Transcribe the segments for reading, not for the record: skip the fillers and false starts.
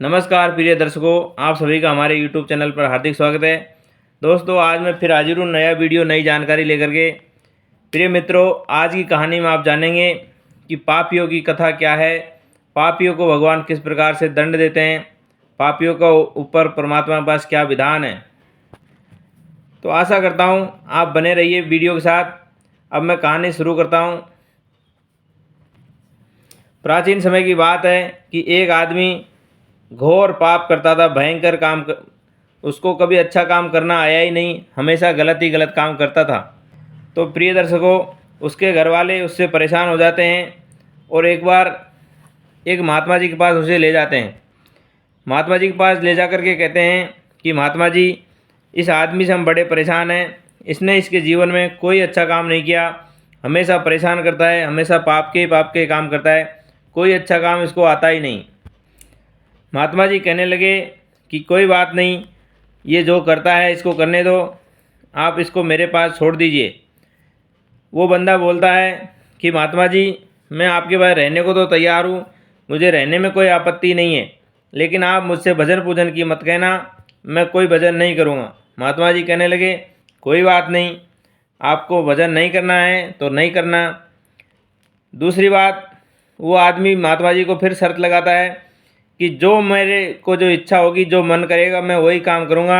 नमस्कार प्रिय दर्शकों, आप सभी का हमारे YouTube चैनल पर हार्दिक स्वागत है। दोस्तों, आज मैं फिर हाजिर हूँ नया वीडियो नई जानकारी लेकर के। प्रिय मित्रों, आज की कहानी में आप जानेंगे कि पापियों की कथा क्या है, पापियों को भगवान किस प्रकार से दंड देते हैं, पापियों का ऊपर परमात्मा के पास क्या विधान है। तो आशा करता हूँ आप बने रहिए वीडियो के साथ। अब मैं कहानी शुरू करता हूँ। प्राचीन समय की बात है कि एक आदमी घोर पाप करता था, भयंकर उसको कभी अच्छा काम करना आया ही नहीं, हमेशा गलत ही गलत काम करता था। तो प्रिय दर्शकों, उसके घर वाले उससे परेशान हो जाते हैं और एक बार एक महात्मा जी के पास उसे ले जाते हैं। महात्मा जी के पास ले जा कर के कहते हैं कि महात्मा जी, इस आदमी से हम बड़े परेशान हैं, इसने इसके जीवन में कोई अच्छा काम नहीं किया, हमेशा परेशान करता है, हमेशा पाप के काम करता है, कोई अच्छा काम इसको आता ही नहीं। महात्मा जी कहने लगे कि कोई बात नहीं, ये जो करता है इसको करने दो, आप इसको मेरे पास छोड़ दीजिए। वो बंदा बोलता है कि महात्मा जी, मैं आपके पास रहने को तो तैयार हूँ, मुझे रहने में कोई आपत्ति नहीं है, लेकिन आप मुझसे भजन पूजन की मत कहना, मैं कोई भजन नहीं करूँगा। महात्मा जी कहने लगे कोई बात नहीं, आपको भजन नहीं करना है तो नहीं करना। दूसरी बात, वो आदमी महात्मा जी को फिर शर्त लगाता है कि जो मेरे को जो इच्छा होगी, जो मन करेगा, मैं वही काम करूँगा,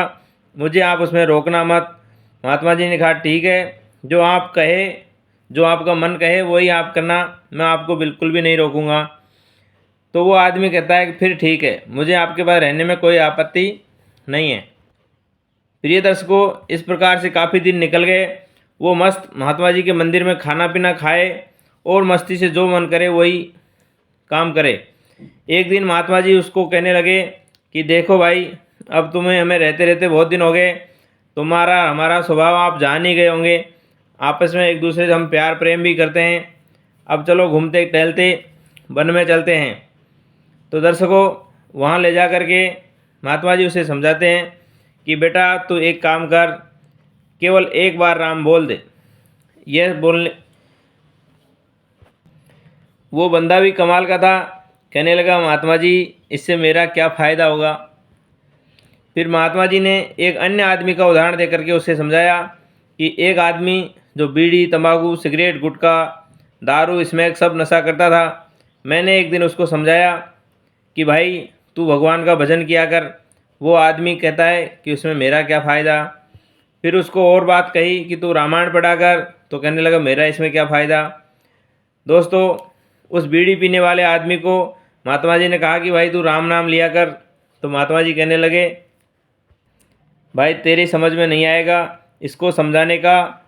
मुझे आप उसमें रोकना मत। महात्मा जी ने कहा ठीक है, जो आप कहे, जो आपका मन कहे वही आप करना, मैं आपको बिल्कुल भी नहीं रोकूँगा। तो वो आदमी कहता है कि फिर ठीक है, मुझे आपके पास रहने में कोई आपत्ति नहीं है। प्रिय दर्शकों, इस प्रकार से काफ़ी दिन निकल गए। वो मस्त महात्मा जी के मंदिर में खाना पीना खाए और मस्ती से जो मन करे वही काम करे। एक दिन महात्मा जी उसको कहने लगे कि देखो भाई, अब तुम्हें हमें रहते रहते बहुत दिन हो गए, तुम्हारा हमारा स्वभाव आप जान ही गए होंगे, आपस में एक दूसरे से हम प्यार प्रेम भी करते हैं, अब चलो घूमते टहलते वन में चलते हैं। तो दर्शकों, वहाँ ले जा कर के महात्मा जी उसे समझाते हैं कि बेटा तू एक काम कर, केवल एक बार राम बोल दे। यह बोलने वो बंदा भी कमाल का था, कहने लगा महात्मा जी, इससे मेरा क्या फ़ायदा होगा। फिर महात्मा जी ने एक अन्य आदमी का उदाहरण दे करके उससे समझाया कि एक आदमी जो बीड़ी तंबाकू सिगरेट गुटखा दारू स्मैक सब नशा करता था। मैंने एक दिन उसको समझाया कि भाई तू भगवान का भजन किया कर। वो आदमी कहता है कि उसमें मेरा क्या फ़ायदा। फिर उसको और बात कही कि तू रामायण पढ़ा कर, तो कहने लगा मेरा इसमें क्या फ़ायदा। दोस्तों, उस बीड़ी पीने वाले आदमी को महात्मा जी ने कहा कि भाई तू राम नाम लिया कर। तो महात्मा जी कहने लगे भाई तेरी समझ में नहीं आएगा, इसको समझाने का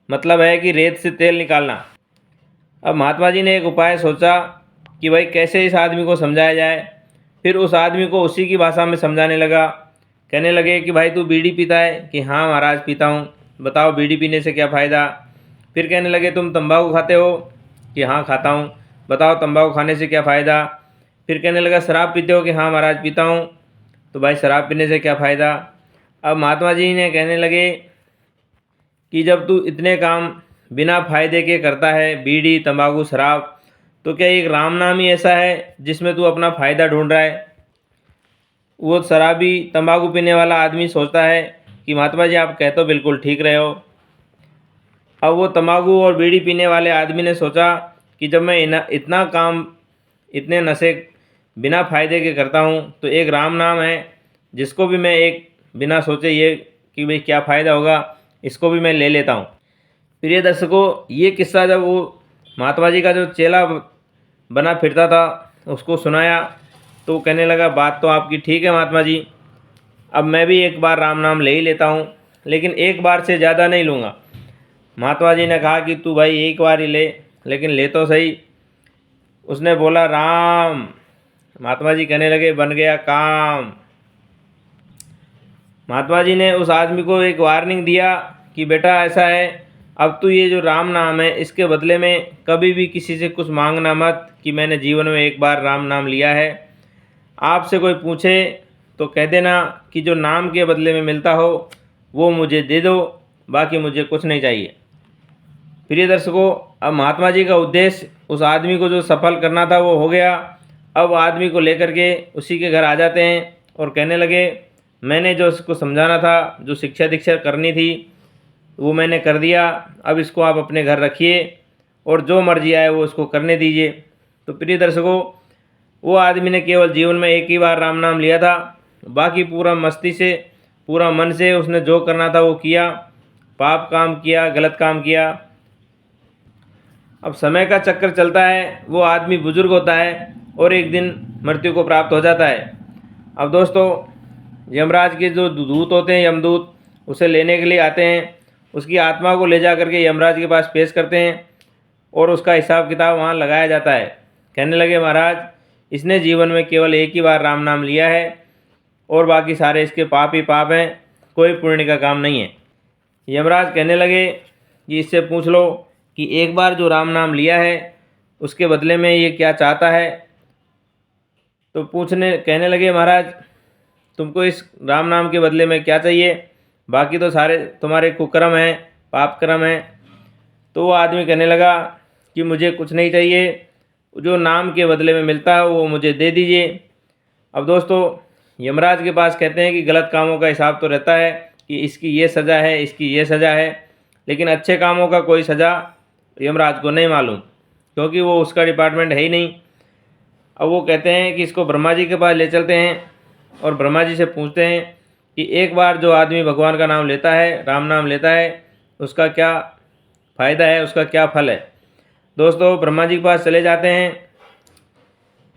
मतलब है कि रेत से तेल निकालना। अब महात्मा जी ने एक उपाय सोचा कि भाई कैसे इस आदमी को समझाया जाए। फिर उस आदमी को उसी की भाषा में समझाने लगा। कहने लगे कि भाई तू बीड़ी पीता है? कि हाँ महाराज पीता हूँ। बताओ बीड़ी पीने से क्या फ़ायदा। फिर कहने लगे तुम तंबाकू खाते हो? कि हाँ खाता हूँ। बताओ तंबाकू खाने से क्या फ़ायदा। फिर कहने लगा शराब पीते हो? कि हाँ महाराज पीता हूँ। तो भाई शराब पीने से क्या फ़ायदा। अब महात्मा जी ने कहने लगे कि जब तू इतने काम बिना फ़ायदे के करता है, बीड़ी तंबाकू शराब, तो क्या एक राम नाम ही ऐसा है जिसमें तू अपना फ़ायदा ढूंढ रहा है। वो शराबी तंबाकू पीने वाला आदमी सोचता है कि महात्मा जी आप कह तो बिल्कुल ठीक रहे हो। अब वो तंबाकू और बीड़ी पीने वाले आदमी ने सोचा कि जब मैं इतना काम इतने नशे बिना फ़ायदे के करता हूँ, तो एक राम नाम है जिसको भी मैं एक बिना सोचे ये कि भाई क्या फ़ायदा होगा, इसको भी मैं ले लेता हूँ। प्रिय दर्शकों, ये किस्सा जब वो महात्मा जी का जो चेला बना फिरता था उसको सुनाया, तो कहने लगा बात तो आपकी ठीक है महात्मा जी, अब मैं भी एक बार राम नाम ले ही लेता हूँ, लेकिन एक बार से ज़्यादा नहीं लूँगा। महात्मा जी ने कहा कि तू भाई एक बार ही ले, लेकिन ले तो सही। उसने बोला राम। महात्मा जी कहने लगे बन गया काम। महात्मा जी ने उस आदमी को एक वार्निंग दिया कि बेटा ऐसा है, अब तू ये जो राम नाम है इसके बदले में कभी भी किसी से कुछ मांगना मत कि मैंने जीवन में एक बार राम नाम लिया है। आपसे कोई पूछे तो कह देना कि जो नाम के बदले में मिलता हो वो मुझे दे दो, बाकी मुझे कुछ नहीं चाहिए। प्रिय दर्शकों, अब महात्मा जी का उद्देश्य उस आदमी को जो सफल करना था वो हो गया। अब आदमी को लेकर के उसी के घर आ जाते हैं और कहने लगे, मैंने जो इसको समझाना था, जो शिक्षा दीक्षा करनी थी, वो मैंने कर दिया। अब इसको आप अपने घर रखिए और जो मर्जी आए वो इसको करने दीजिए। तो प्रिय दर्शकों, वो आदमी ने केवल जीवन में एक ही बार राम नाम लिया था, बाकी पूरा मस्ती से, पूरा मन से उसने जो करना था वो किया, पाप काम किया, गलत काम किया। अब समय का चक्कर चलता है, वो आदमी बुजुर्ग होता है और एक दिन मृत्यु को प्राप्त हो जाता है। अब दोस्तों, यमराज के जो दूत होते हैं, यमदूत, उसे लेने के लिए आते हैं। उसकी आत्मा को ले जा करके यमराज के पास पेश करते हैं और उसका हिसाब किताब वहाँ लगाया जाता है। कहने लगे, महाराज, इसने जीवन में केवल एक ही बार राम नाम लिया है और बाकी सारे इसके पाप ही पाप हैं, कोई पुण्य का काम नहीं है। यमराज कहने लगे कि इससे पूछ लो कि एक बार जो राम नाम लिया है उसके बदले में ये क्या चाहता है। तो कहने लगे, महाराज, तुमको इस राम नाम के बदले में क्या चाहिए? बाकी तो सारे तुम्हारे कुकर्म हैं, पाप कर्म हैं। तो वो आदमी कहने लगा कि मुझे कुछ नहीं चाहिए, जो नाम के बदले में मिलता है वो मुझे दे दीजिए। अब दोस्तों, यमराज के पास कहते हैं कि गलत कामों का हिसाब तो रहता है कि इसकी ये सज़ा है, इसकी ये सज़ा है, लेकिन अच्छे कामों का कोई सज़ा यमराज को नहीं मालूम, क्योंकि वो उसका डिपार्टमेंट है ही नहीं। अब वो कहते हैं कि इसको ब्रह्मा जी के पास ले चलते हैं और ब्रह्मा जी से पूछते हैं कि एक बार जो आदमी भगवान का नाम लेता है, राम नाम लेता है, उसका क्या फ़ायदा है, उसका क्या फल है। दोस्तों, ब्रह्मा जी के पास चले जाते हैं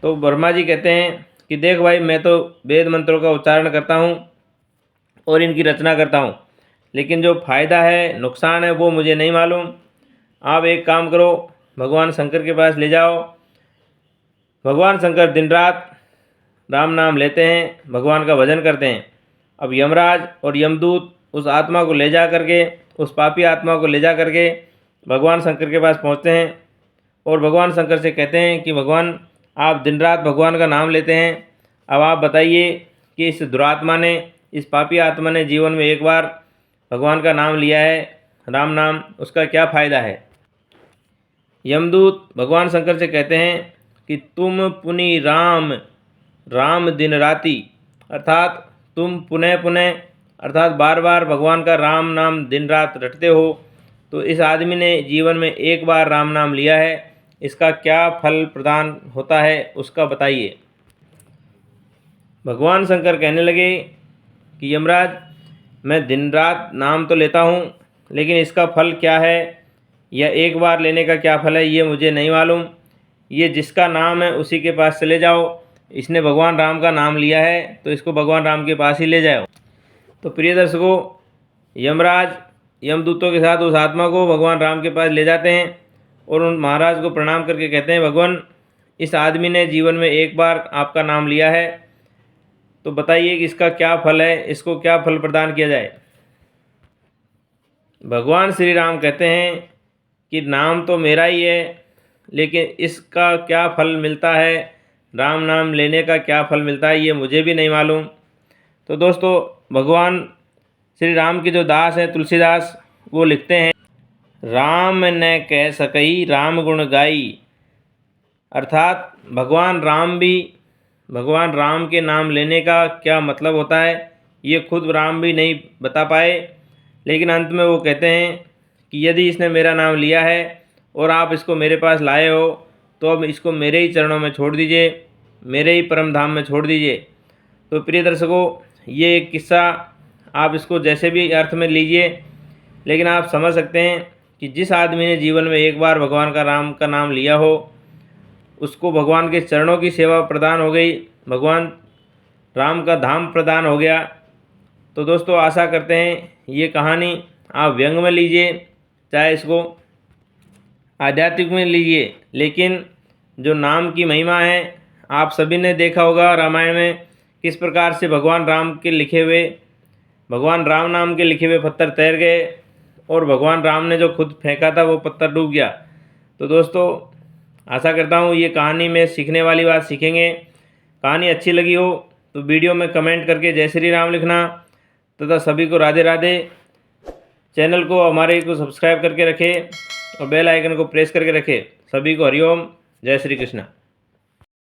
तो ब्रह्मा जी कहते हैं कि देख भाई, मैं तो वेद मंत्रों का उच्चारण करता हूँ और इनकी रचना करता हूँ, लेकिन जो फ़ायदा है, नुकसान है, वो मुझे नहीं मालूम। आप एक काम करो, भगवान शंकर के पास ले जाओ। भगवान शंकर दिन रात राम नाम लेते हैं, भगवान का भजन करते हैं। अब यमराज और यमदूत उस आत्मा को ले जा करके, उस पापी आत्मा को ले जा करके भगवान शंकर के पास पहुंचते हैं और भगवान शंकर से कहते हैं कि भगवान, आप दिन रात भगवान का नाम लेते हैं, अब आप बताइए कि इस दुरात्मा ने, इस पापी आत्मा ने जीवन में एक बार भगवान का नाम लिया है, राम नाम, उसका क्या फ़ायदा है। यमदूत भगवान शंकर से कहते हैं कि तुम पुनि राम राम दिन राति, अर्थात तुम पुनः पुनः, अर्थात बार बार भगवान का राम नाम दिन रात रटते हो, तो इस आदमी ने जीवन में एक बार राम नाम लिया है, इसका क्या फल प्रदान होता है, उसका बताइए। भगवान शंकर कहने लगे कि यमराज, मैं दिन रात नाम तो लेता हूँ, लेकिन इसका फल क्या है या एक बार लेने का क्या फल है, ये मुझे नहीं मालूम। ये जिसका नाम है उसी के पास चले जाओ, इसने भगवान राम का नाम लिया है तो इसको भगवान राम के पास ही ले जाओ। तो प्रिय दर्शकों, यमराज यमदूतों के साथ उस आत्मा को भगवान राम के पास ले जाते हैं और उन महाराज को प्रणाम करके कहते हैं, भगवान, इस आदमी ने जीवन में एक बार आपका नाम लिया है, तो बताइए कि इसका क्या फल है, इसको क्या फल प्रदान किया जाए। भगवान श्री राम कहते हैं कि नाम तो मेरा ही है, लेकिन इसका क्या फल मिलता है, राम नाम लेने का क्या फल मिलता है, ये मुझे भी नहीं मालूम। तो दोस्तों, भगवान श्री राम के जो दास हैं तुलसीदास, वो लिखते हैं, राम न कह सकई राम गुण गाई, अर्थात भगवान राम भी, भगवान राम के नाम लेने का क्या मतलब होता है ये खुद राम भी नहीं बता पाए, लेकिन अंत में वो कहते हैं कि यदि इसने मेरा नाम लिया है और आप इसको मेरे पास लाए हो, तो अब इसको मेरे ही चरणों में छोड़ दीजिए, मेरे ही परम धाम में छोड़ दीजिए। तो प्रिय दर्शकों, ये एक किस्सा आप इसको जैसे भी अर्थ में लीजिए, लेकिन आप समझ सकते हैं कि जिस आदमी ने जीवन में एक बार भगवान का राम का नाम लिया हो, उसको भगवान के चरणों की सेवा प्रदान हो गई, भगवान राम का धाम प्रदान हो गया। तो दोस्तों, आशा करते हैं ये कहानी आप व्यंग में लीजिए, चाहे इसको आध्यात्मिक में लीजिए, लेकिन जो नाम की महिमा है, आप सभी ने देखा होगा रामायण में किस प्रकार से भगवान राम के लिखे हुए, भगवान राम नाम के लिखे हुए पत्थर तैर गए और भगवान राम ने जो खुद फेंका था वो पत्थर डूब गया। तो दोस्तों, आशा करता हूँ ये कहानी में सीखने वाली बात सीखेंगे। कहानी अच्छी लगी हो तो वीडियो में कमेंट करके जय श्री राम लिखना, तथा सभी को राधे राधे। चैनल को हमारे को सब्सक्राइब करके रखें और बेल आइकन को प्रेस करके रखें। सभी को हरिओम, जय श्री कृष्ण।